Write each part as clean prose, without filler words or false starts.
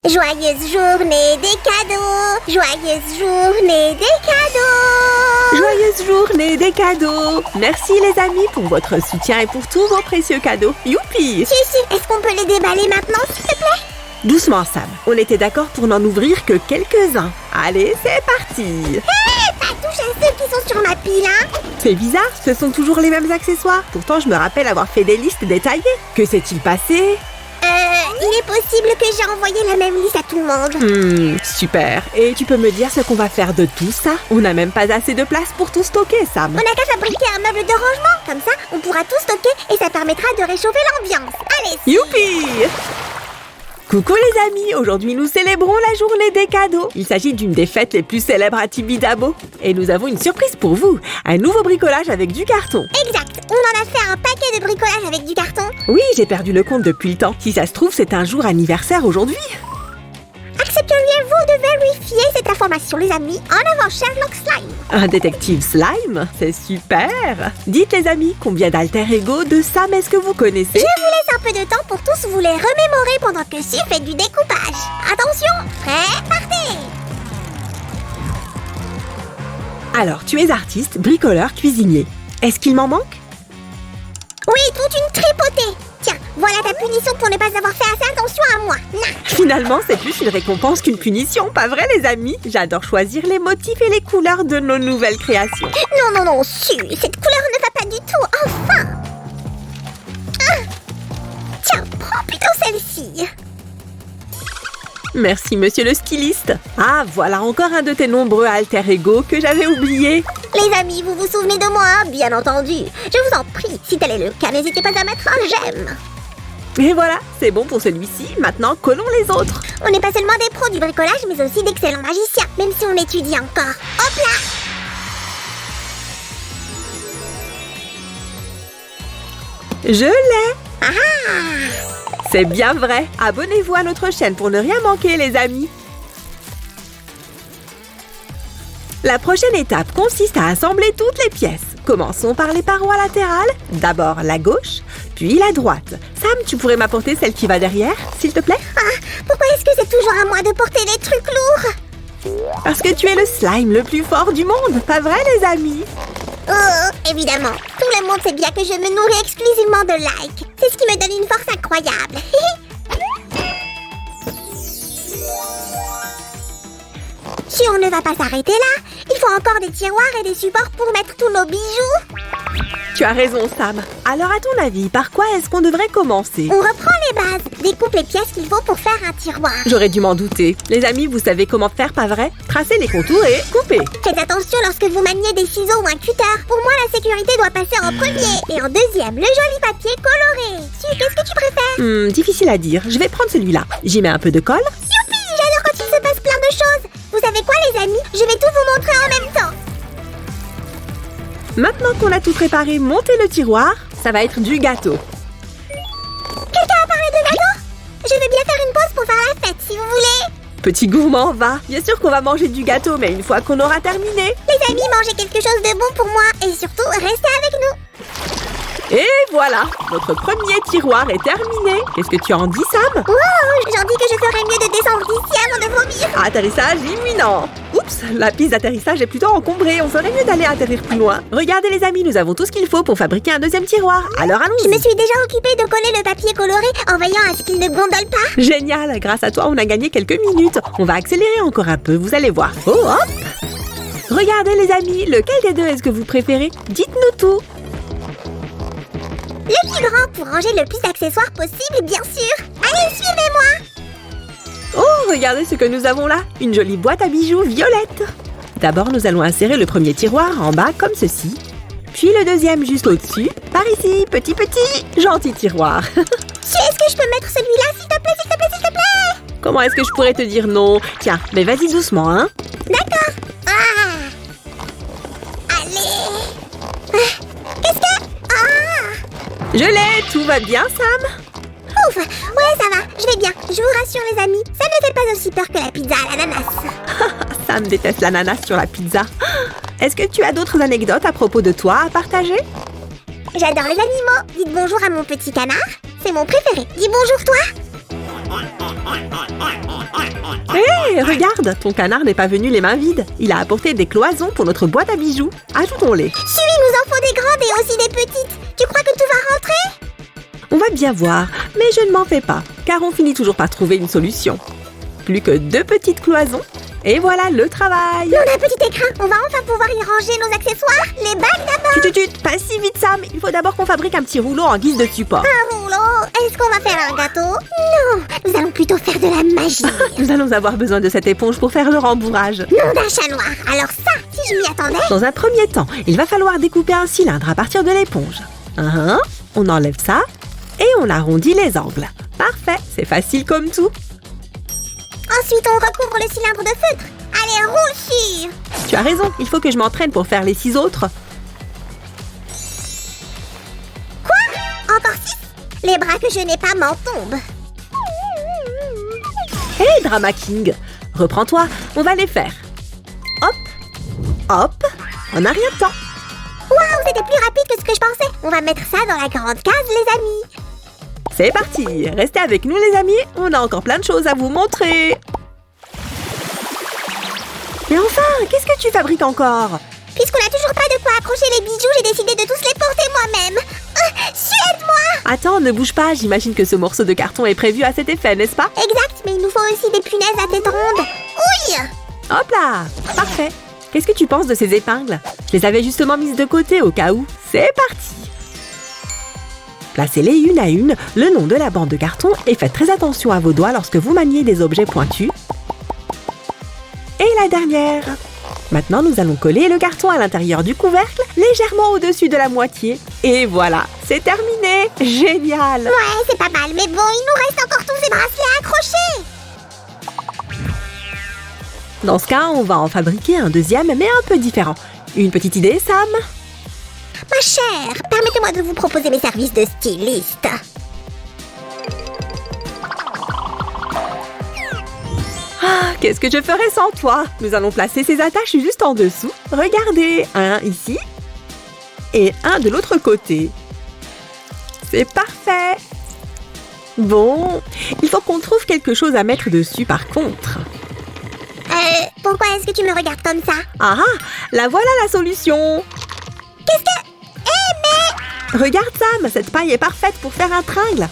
Joyeuse journée des cadeaux! Joyeuse journée des cadeaux! Joyeuse journée des cadeaux! Merci les amis pour votre soutien et pour tous vos précieux cadeaux. Youpi! Si, est-ce qu'on peut les déballer maintenant, s'il te plaît? Doucement Sam, on était d'accord pour n'en ouvrir que quelques-uns. Allez, c'est parti! Hé, pas touche à ceux qui sont sur ma pile, hein? C'est bizarre, ce sont toujours les mêmes accessoires. Pourtant, je me rappelle avoir fait des listes détaillées. Que s'est-il passé? Il est possible que j'ai envoyé la même liste à tout le monde. Super. Et tu peux me dire ce qu'on va faire de tout ça? On n'a même pas assez de place pour tout stocker, Sam. On n'a qu'à fabriquer un meuble de rangement. Comme ça, on pourra tout stocker et ça permettra de réchauffer l'ambiance. Allez! Youpi! Coucou les amis, aujourd'hui nous célébrons la journée des cadeaux. Il s'agit d'une des fêtes les plus célèbres à Tibidabo. Et nous avons une surprise pour vous, un nouveau bricolage avec du carton. Exact, on en a fait un paquet de bricolage avec du carton. Oui, j'ai perdu le compte depuis le temps. Si ça se trouve, c'est un jour anniversaire aujourd'hui. Accepteriez-vous de vérifier cette information, les amis? En avant, Sherlock Slime! Un détective slime? C'est super! Dites les amis, combien d'alter ego de Sam est-ce que vous connaissez? Je vous laisse un peu de temps pour tous vous les remémorer pendant que Sue fait du découpage. Attention, prêt, partez! Alors, tu es artiste, bricoleur, cuisinier. Est-ce qu'il m'en manque? Oui, toute une tripotée! Tiens, voilà ta punition pour ne pas avoir fait assez attention à moi. Finalement, c'est plus une récompense qu'une punition, pas vrai les amis? J'adore choisir les motifs et les couleurs de nos nouvelles créations. Non, Sue, cette couleur ne va pas du tout, enfin! Tiens, prends plutôt celle-ci. Merci monsieur le styliste. Ah, voilà encore un de tes nombreux alter ego que j'avais oublié. Les amis, vous vous souvenez de moi, bien entendu. Je vous en prie, si tel est le cas, n'hésitez pas à mettre un j'aime. Et voilà, c'est bon pour celui-ci. Maintenant, collons les autres. On n'est pas seulement des pros du bricolage, mais aussi d'excellents magiciens, même si on étudie encore. Hop là! Je l'ai! Ah! C'est bien vrai. Abonnez-vous à notre chaîne pour ne rien manquer, les amis. La prochaine étape consiste à assembler toutes les pièces. Commençons par les parois latérales. D'abord la gauche, puis la droite. Sam, tu pourrais m'apporter celle qui va derrière, s'il te plaît? Ah, pourquoi est-ce que c'est toujours à moi de porter les trucs lourds? Parce que tu es le slime le plus fort du monde, pas vrai, les amis? Oh, évidemment. Tout le monde sait bien que je me nourris exclusivement de likes. C'est ce qui me donne une force incroyable. Si on ne va pas s'arrêter là, il faut encore des tiroirs et des supports pour mettre tous nos bijoux. Tu as raison, Sam. Alors, à ton avis, par quoi est-ce qu'on devrait commencer? On reprend les bases. Découpe les pièces qu'il faut pour faire un tiroir. J'aurais dû m'en douter. Les amis, vous savez comment faire, pas vrai? Tracez les contours et coupez. Faites attention lorsque vous maniez des ciseaux ou un cutter. Pour moi, la sécurité doit passer en premier. Et en deuxième, le joli papier coloré. Sue, qu'est-ce que tu préfères? Difficile à dire. Je vais prendre celui-là. J'y mets un peu de colle. Youpi, j'adore quand il se passe plein de choses. Vous savez quoi, les amis? Je vais tout vous montrer en même temps. Maintenant qu'on a tout préparé, montez le tiroir. Ça va être du gâteau. Quelqu'un a parlé de gâteau? Je vais bien faire une pause pour faire la fête, si vous voulez. Petit gourmand, va. Bien sûr qu'on va manger du gâteau, mais une fois qu'on aura terminé. Les amis, mangez quelque chose de bon pour moi. Et surtout, restez avec nous. Et voilà, notre premier tiroir est terminé. Qu'est-ce que tu en dis, Sam? Wow, j'en dis que je ferais mieux de descendre d'ici avant de vomir. Atterrissage imminent. Oups, la piste d'atterrissage est plutôt encombrée. On ferait mieux d'aller atterrir plus loin. Regardez les amis, nous avons tout ce qu'il faut pour fabriquer un deuxième tiroir. Alors allons-y. Je me suis déjà occupée de coller le papier coloré en veillant à ce qu'il ne gondole pas. Génial, grâce à toi, on a gagné quelques minutes. On va accélérer encore un peu, vous allez voir. Oh, hop. Regardez les amis, lequel des deux est-ce que vous préférez? Dites-nous tout. Le plus grand pour ranger le plus d'accessoires possible, bien sûr. Allez, suivez-moi. Oh, regardez ce que nous avons là. Une jolie boîte à bijoux violette. D'abord, nous allons insérer le premier tiroir en bas comme ceci. Puis le deuxième juste au-dessus. Par ici, petit, gentil tiroir. Est-ce que je peux mettre celui-là, s'il te plaît, s'il te plaît, s'il te plaît? Comment est-ce que je pourrais te dire non? Tiens, mais vas-y doucement, hein. D'accord. Allez. Qu'est-ce que... Je l'ai, tout va bien, Sam? Ouf, ouais, ça va, je vais bien. Je vous rassure, les amis, ça ne fait pas aussi peur que la pizza à l'ananas. Sam déteste l'ananas sur la pizza. Est-ce que tu as d'autres anecdotes à propos de toi à partager? J'adore les animaux. Dites bonjour à mon petit canard. C'est mon préféré. Dis bonjour, toi. Hé, regarde, ton canard n'est pas venu les mains vides. Il a apporté des cloisons pour notre boîte à bijoux. Ajoutons-les. Chut, il nous en faut des grandes et aussi des petites. Tu crois que tout va rentrer? On va bien voir, mais je ne m'en fais pas, car on finit toujours par trouver une solution. Plus que 2 petites cloisons, et voilà le travail. On a un petit écran, on va enfin pouvoir y ranger nos accessoires. Les bagues d'abord. Tut, pas si vite Sam, il faut d'abord qu'on fabrique un petit rouleau en guise de support. Un rouleau? Est-ce qu'on va faire un gâteau? Non, nous allons plutôt faire de la magie. Nous allons avoir besoin de cette éponge pour faire le rembourrage. Nom d'un chat noir. Alors ça, si je m'y attendais. Dans un premier temps, il va falloir découper un cylindre à partir de l'éponge. On enlève ça et on arrondit les angles. Parfait, c'est facile comme tout. Ensuite, on recouvre le cylindre de feutre. Allez, roule sur. Tu as raison, il faut que je m'entraîne pour faire les 6 autres. Quoi? Encore 6? Les bras que je n'ai pas m'en tombent. Hé, Drama King, reprends-toi, on va les faire. Hop, hop, on n'a rien de temps. Waouh, c'était plus rapide que ce que je pensais. On va mettre ça dans la grande case, les amis. C'est parti, restez avec nous les amis, on a encore plein de choses à vous montrer. Mais enfin, qu'est-ce que tu fabriques encore? Puisqu'on n'a toujours pas de quoi accrocher les bijoux, j'ai décidé de tous les porter moi-même. Aide-moi! Attends, ne bouge pas, j'imagine que ce morceau de carton est prévu à cet effet, n'est-ce pas? Exact, mais il nous faut aussi des punaises à tête ronde. Oui! Hop là, parfait. Qu'est-ce que tu penses de ces épingles? Je les avais justement mises de côté au cas où. C'est parti! Placez-les une à une, le long de la bande de carton et faites très attention à vos doigts lorsque vous maniez des objets pointus. Et la dernière. Maintenant, nous allons coller le carton à l'intérieur du couvercle, légèrement au-dessus de la moitié. Et voilà, c'est terminé! Génial! Ouais, c'est pas mal, mais bon, il nous reste encore tous ces bracelets à accrocher. Dans ce cas, on va en fabriquer un deuxième, mais un peu différent. Une petite idée, Sam? Ma chère, permettez-moi de vous proposer mes services de styliste. Ah, qu'est-ce que je ferais sans toi? Nous allons placer ces attaches juste en dessous. Regardez, un ici et un de l'autre côté. C'est parfait! Bon, il faut qu'on trouve quelque chose à mettre dessus par contre. Pourquoi est-ce que tu me regardes comme ça? Ah, la voilà la solution! Qu'est-ce que... mais... Regarde Sam, cette paille est parfaite pour faire un tringle.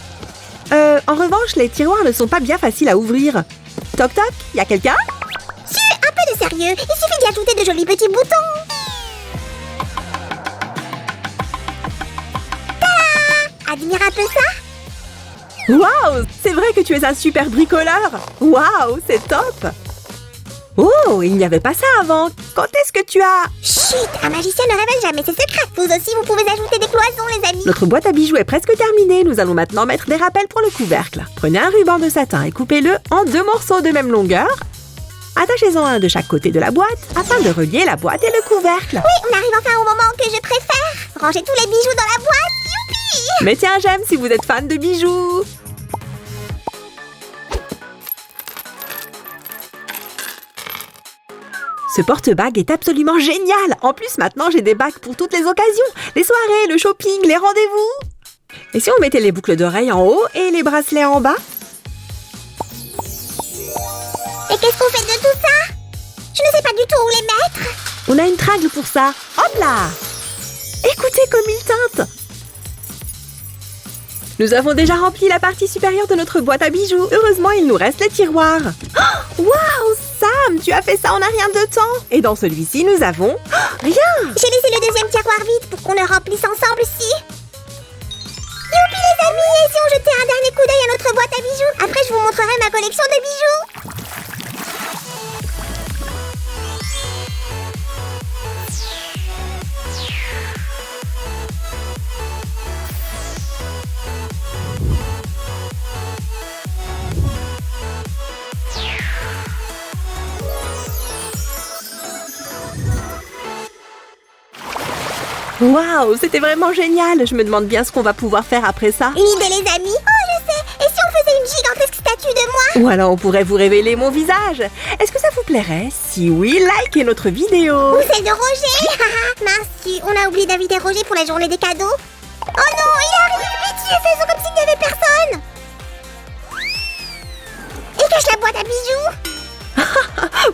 En revanche, les tiroirs ne sont pas bien faciles à ouvrir. Toc toc, y a quelqu'un? Un peu de sérieux, il suffit d'y ajouter de jolis petits boutons. Tada! Admire un peu ça? Waouh, c'est vrai que tu es un super bricoleur. Waouh, c'est top. Oh, il n'y avait pas ça avant. Quand est-ce que tu as... Chut, un magicien ne révèle jamais ses secrets. Vous aussi, vous pouvez ajouter des cloisons, les amis. Notre boîte à bijoux est presque terminée. Nous allons maintenant mettre des rappels pour le couvercle. Prenez un ruban de satin et coupez-le en 2 morceaux de même longueur. Attachez-en un de chaque côté de la boîte afin de relier la boîte et le couvercle. Oui, on arrive enfin au moment que je préfère. Rangez tous les bijoux dans la boîte. Youpi! Mettez un j'aime si vous êtes fan de bijoux. Ce porte-bague est absolument génial. En plus, maintenant, j'ai des bagues pour toutes les occasions. Les soirées, le shopping, les rendez-vous. Et si on mettait les boucles d'oreilles en haut et les bracelets en bas? Et qu'est-ce qu'on fait de tout ça? Je ne sais pas du tout où les mettre. On a une tringle pour ça. Hop là! Écoutez comme il teinte. Nous avons déjà rempli la partie supérieure de notre boîte à bijoux. Heureusement, il nous reste les tiroirs. Oh, waouh, Sam, tu as fait ça en un rien de temps. Et dans celui-ci, nous avons... rien. J'ai laissé le deuxième tiroir vide pour qu'on le remplisse ensemble ici. Youpi les amis, et si on jetait un dernier coup d'œil à notre boîte à bijoux? Après, je vous montrerai ma collection de bijoux. Waouh, c'était vraiment génial. Je me demande bien ce qu'on va pouvoir faire après ça. Une idée les amis? Oh je sais, et si on faisait une gigantesque statue de moi? Ou alors on pourrait vous révéler mon visage. Est-ce que ça vous plairait? Si oui, likez notre vidéo. Ou celle de Roger. Mince, on a oublié d'inviter Roger pour la journée des cadeaux. Oh non, il arrive, pitié, faisons comme s'il n'y avait personne. cache la boîte à bijoux.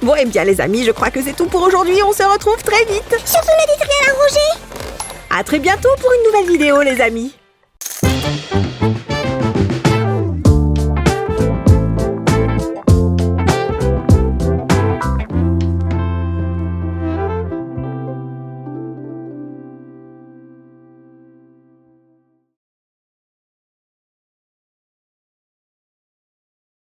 Bon, et bien les amis, je crois que c'est tout pour aujourd'hui. On se retrouve très vite. Surtout ne dites rien à Roger. À très bientôt pour une nouvelle vidéo, les amis.